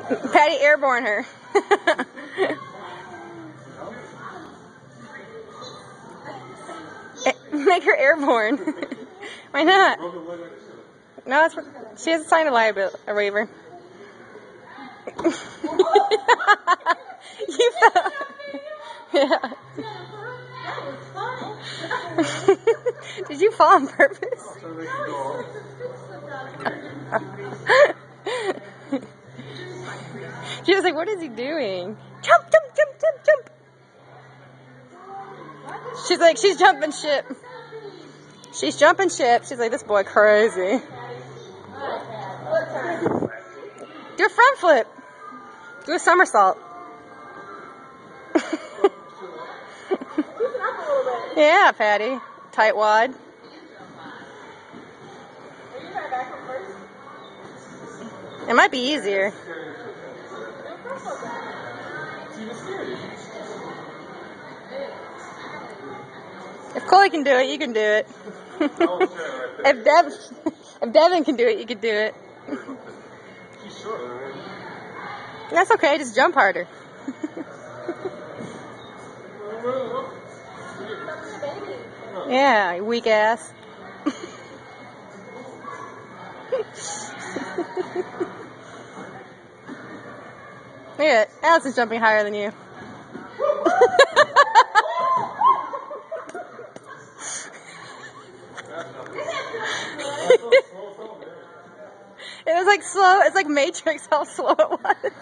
Patty airborne her. Make her airborne. Why not? No, it's, she has signed a waiver. You fell. Yeah. Did you fall on purpose? She was like, what is he doing? Jump, jump, jump, jump, jump. She's like, she's jumping ship. She's jumping ship. She's like, this boy crazy. Do a front flip. Do a somersault. Yeah, Patty. Tight wad. It might be easier. If Chloe can do it, you can do it. If Devin can do it, you can do it. That's okay, just jump harder. Yeah, you weak ass. Look at it. Allison's jumping higher than you. It was like slow. It's like Matrix how slow it was.